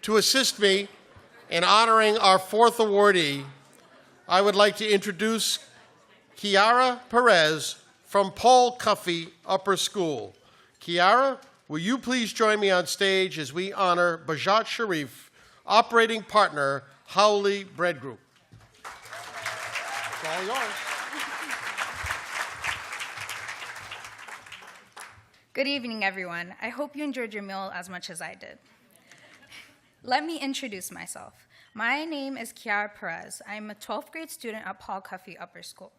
To assist me in honoring our fourth awardee, I would like to introduce Kiara Perez from Paul Cuffey Upper School. Kiara, will you please join me on stage as we honor Bahjat Shariff, operating partner, Howley Bread Group. It's all yours. Good evening, everyone. I hope you enjoyed your meal as much as I did. Let me introduce myself. My name is Kiara Perez. I'm a 12th grade student at Paul Cuffey Upper School.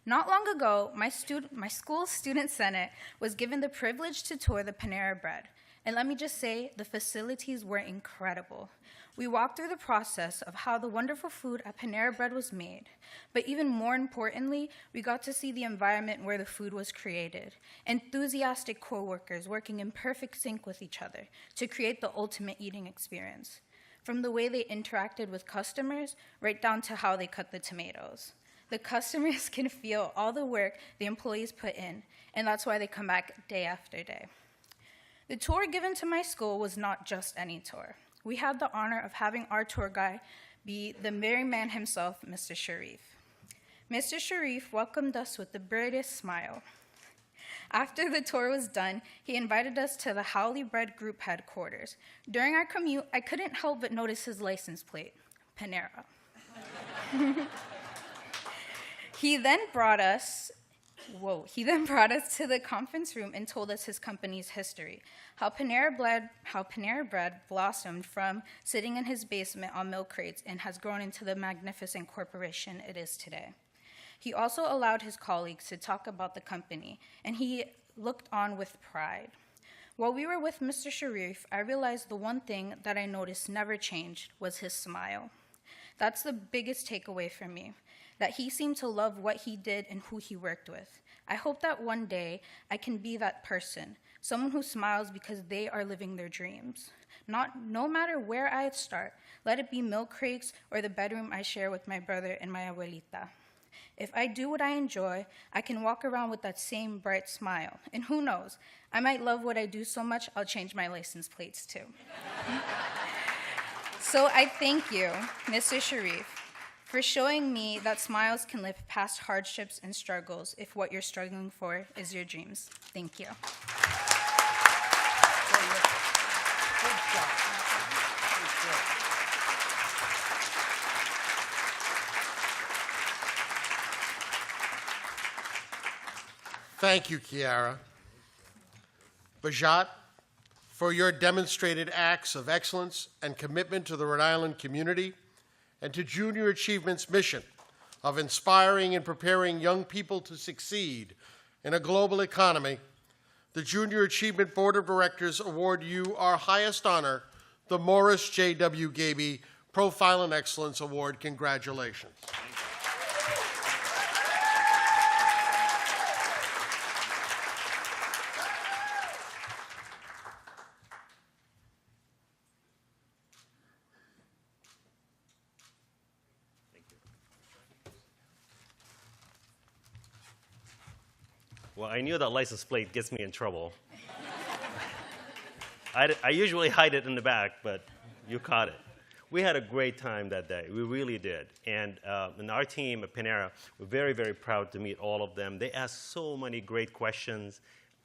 Not long ago, my school's student senate was given the privilege to tour the Panera Bread. And let me just say, the facilities were incredible. We walked through the process of how the wonderful food at Panera Bread was made. But even more importantly, we got to see the environment where the food was created. Enthusiastic co-workers working in perfect sync with each other to create the ultimate eating experience. From the way they interacted with customers, right down to how they cut the tomatoes. The customers can feel all the work the employees put in, and that's why they come back day after day. The tour given to my school was not just any tour. We had the honor of having our tour guide be the merry man himself, Mr. Shariff. Mr. Shariff welcomed us with the brightest smile. After the tour was done, he invited us to the Howley Bread Group headquarters. During our commute, I couldn't help but notice his license plate, Panera. He then brought us to the conference room and told us his company's history, how Panera Bread blossomed from sitting in his basement on milk crates and has grown into the magnificent corporation it is today. He also allowed his colleagues to talk about the company, and he looked on with pride. While we were with Mr. Shariff, I realized the one thing that I noticed never changed was his smile. That's the biggest takeaway for me, that he seemed to love what he did and who he worked with. I hope that one day I can be that person, someone who smiles because they are living their dreams. No matter where I start, let it be milk crates or the bedroom I share with my brother and my abuelita. If I do what I enjoy, I can walk around with that same bright smile. And who knows, I might love what I do so much, I'll change my license plates too. So I thank you, Mr. Shariff, for showing me that smiles can live past hardships and struggles if what you're struggling for is your dreams. Thank you. Thank you, Kiara. Bahjat, for your demonstrated acts of excellence and commitment to the Rhode Island community and to Junior Achievement's mission of inspiring and preparing young people to succeed in a global economy, the Junior Achievement Board of Directors award you our highest honor, the Morris J.W. Gaby Profile in Excellence Award. Congratulations. Well, I knew that license plate gets me in trouble. I usually hide it in the back, but you caught it. We had a great time that day. We really did. And our team at Panera, we're very, very proud to meet all of them. They asked so many great questions.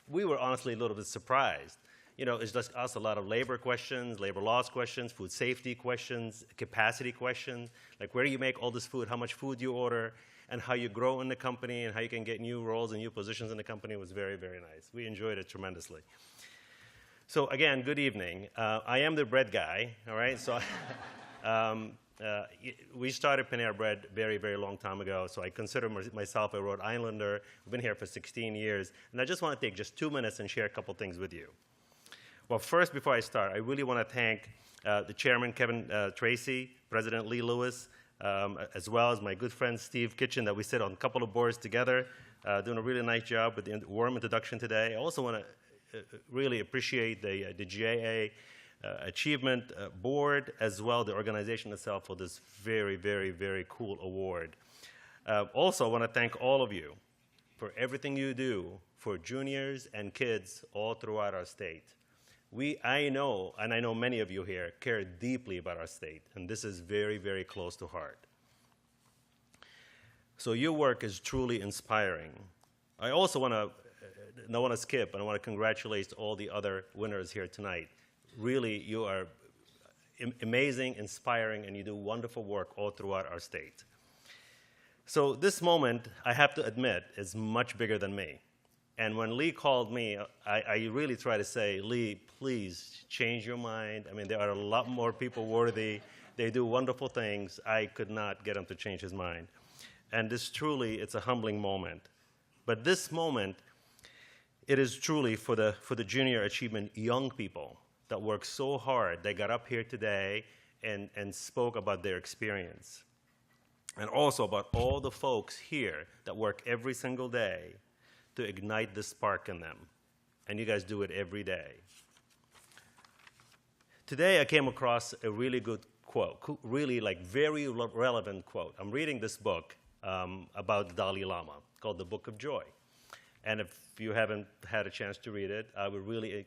We were honestly a little bit surprised. You know, it's just us, a lot of labor questions, labor laws questions, food safety questions, capacity questions, like where do you make all this food, how much food you order, and how you grow in the company and how you can get new roles and new positions in the company. Was very, very nice. We enjoyed it tremendously. So again, good evening. I am the bread guy, all right? So we started Panera Bread very, very long time ago, so I consider myself a Rhode Islander. I've been here for 16 years, and I just want to take just 2 minutes and share a couple things with you. Well, first, before I start, I really want to thank the chairman, Kevin Tracy, President Lee Lewis, as well as my good friend Steve Kitchen, that we sit on a couple of boards together, doing a really nice job with the warm introduction today. I also want to really appreciate the GAA Achievement Board, as well the organization itself, for this very, very, very cool award. Also, I want to thank all of you for everything you do for juniors and kids all throughout our state. I know, and I know many of you here, care deeply about our state, and this is very, very close to heart. So your work is truly inspiring. I also want to skip, and I want to congratulate all the other winners here tonight. Really, you are amazing, inspiring, and you do wonderful work all throughout our state. So this moment, I have to admit, is much bigger than me. And when Lee called me, I really try to say, Lee, please change your mind. I mean, there are a lot more people worthy. They do wonderful things. I could not get him to change his mind. And this truly, it's a humbling moment. But this moment, it is truly for the junior achievement young people that work so hard. They got up here today and spoke about their experience. And also about all the folks here that work every single day to ignite the spark in them. And you guys do it every day. Today I came across a really good quote, really like very relevant quote. I'm reading this book about the Dalai Lama called The Book of Joy. And if you haven't had a chance to read it, I would really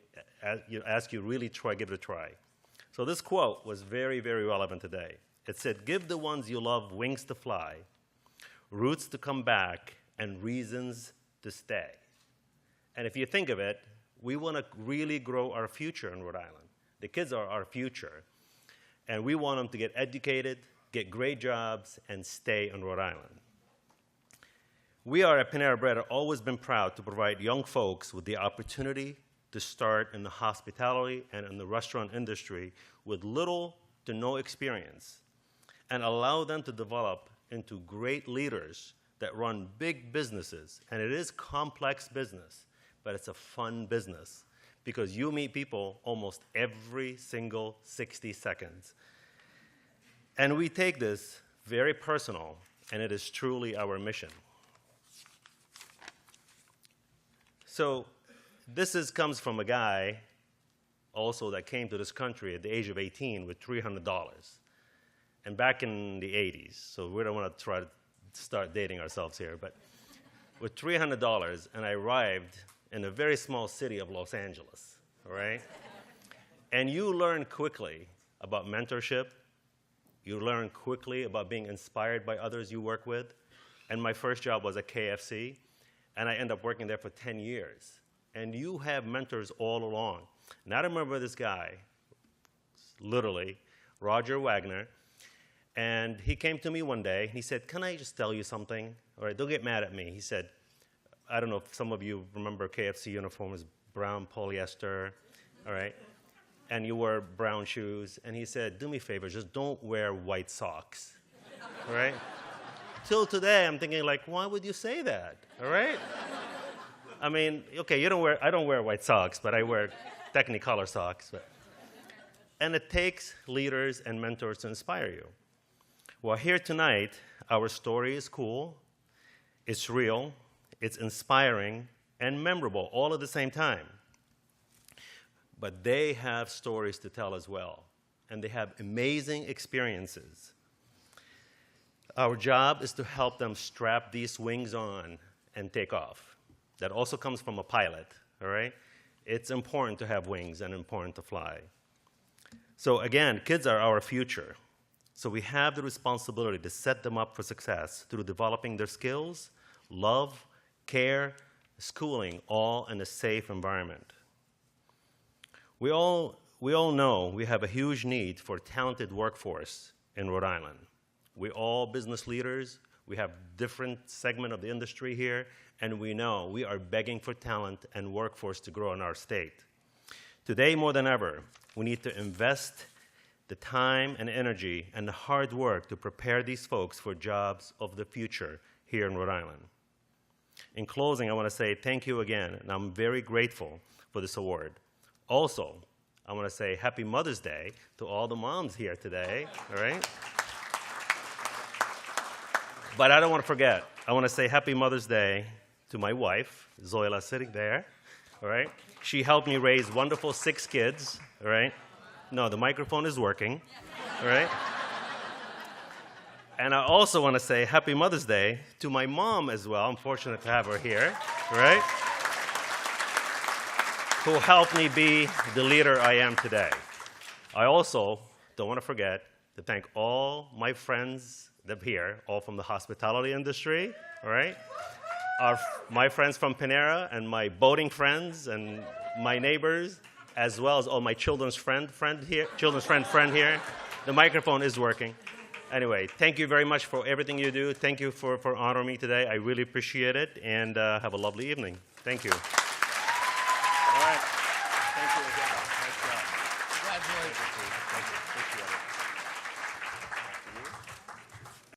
ask you really give it a try. So this quote was very, very relevant today. It said, "Give the ones you love wings to fly, roots to come back, and reasons to stay." And if you think of it, we want to really grow our future in Rhode Island. The kids are our future. And we want them to get educated, get great jobs, and stay in Rhode Island. We are at Panera Bread have always been proud to provide young folks with the opportunity to start in the hospitality and in the restaurant industry with little to no experience and allow them to develop into great leaders that run big businesses. And it is complex business, but it's a fun business because you meet people almost every single 60 seconds. And we take this very personal, and it is truly our mission. So this comes from a guy also that came to this country at the age of 18 with $300. And back in the 80s, so we don't want to try to start dating ourselves here, but with $300, and I arrived in a very small city of Los Angeles, all right? And you learn quickly about mentorship. You learn quickly about being inspired by others you work with. And my first job was at KFC, and I ended up working there for 10 years. And you have mentors all along. And I remember this guy, literally, Roger Wagner, and he came to me one day. He said, "Can I just tell you something? All right, don't get mad at me." He said, I don't know if some of you remember KFC uniforms, brown polyester, all right? And you wear brown shoes. And he said, "Do me a favor, just don't wear white socks," all right? Till today, I'm thinking, like, why would you say that, all right? I mean, okay, I don't wear white socks, but I wear Technicolor socks. And it takes leaders and mentors to inspire you. Well, here tonight, our story is cool, it's real, it's inspiring, and memorable all at the same time. But they have stories to tell as well, and they have amazing experiences. Our job is to help them strap these wings on and take off. That also comes from a pilot, all right? It's important to have wings and important to fly. So again, kids are our future. So we have the responsibility to set them up for success through developing their skills, love, care, schooling, all in a safe environment. We all know we have a huge need for a talented workforce in Rhode Island. We're all business leaders. We have different segment of the industry here, and we know we are begging for talent and workforce to grow in our state. Today, more than ever, we need to invest the time and energy and the hard work to prepare these folks for jobs of the future here in Rhode Island. In closing, I want to say thank you again, and I'm very grateful for this award. Also, I want to say Happy Mother's Day to all the moms here today, all right? But I don't want to forget. I want to say Happy Mother's Day to my wife, Zoila, sitting there, all right? She helped me raise wonderful 6 kids, all right? No, the microphone is working, all right? And I also want to say Happy Mother's Day to my mom as well. I'm fortunate to have her here, all right? who helped me be the leader I am today. I also don't want to forget to thank all my friends that are here, all from the hospitality industry, all right? My friends from Panera and my boating friends and my neighbors, as well as all my children's friend here. The microphone is working. Anyway, thank you very much for everything you do. Thank you for honoring me today. I really appreciate it, and have a lovely evening. Thank you. All right. Thank you again. Nice job. Congratulations. Thank you. Appreciate it.